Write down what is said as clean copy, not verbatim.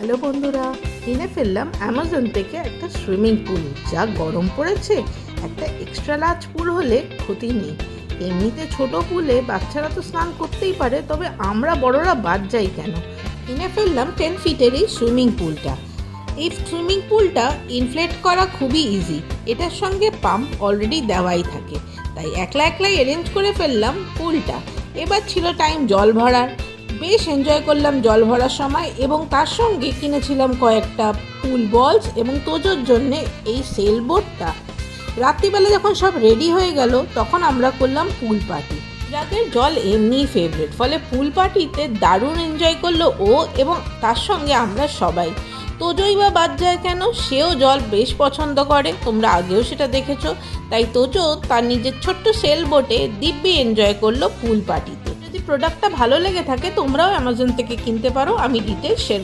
Hello বন্ধুরা, কিনে ফেললাম অ্যামাজন থেকে একটা সুইমিং পুল। যা গরম পড়েছে, একটা এক্সট্রা লার্জ পুল হলে ক্ষতি নেই। এমনিতে ছোট পুলে বাচ্চারা তো স্নান করতেই পারে, তবে আমরা বড়রা বাদ যাই কেন? কিনে ফেললাম 10 ফিটের এই সুইমিং পুলটা। এই সুইমিং পুলটা ইনফ্লেট করা খুবই ইজি। এটার সঙ্গে পাম্প অলরেডি দেওয়াই থাকে, তাই একলাই অ্যারেঞ্জ করে ফেললাম পুলটা। এবার ছিল টাইম জল ভরার। বেশ এনজয় করলাম জল ভরার সময়, এবং তার সঙ্গে কিনেছিলাম কয়েকটা পুল বলস এবং তোজোর জন্যে এই সেল বোটটা। রাত্রিবেলা যখন সব রেডি হয়ে গেল, তখন আমরা করলাম পুল পার্টি। যাদের জল এমনিই ফেভারিট, ফলে পুল পার্টিতে দারুণ এনজয় করলো ও এবং তার সঙ্গে আমরা সবাই। তোজোই বা বাদ যায় কেন, সেও জল বেশ পছন্দ করে, তোমরা আগেও সেটা দেখেছো। তাই তোজো তার নিজের ছোট্ট সেল বোটে দিব্যি এনজয় করলো পুল পার্টিতে। যদি প্রোডাক্টটা ভালো লেগে থাকে, তোমরাও অ্যামাজন থেকে কিনতে পারো। আমি ডিটেলস শেয়ার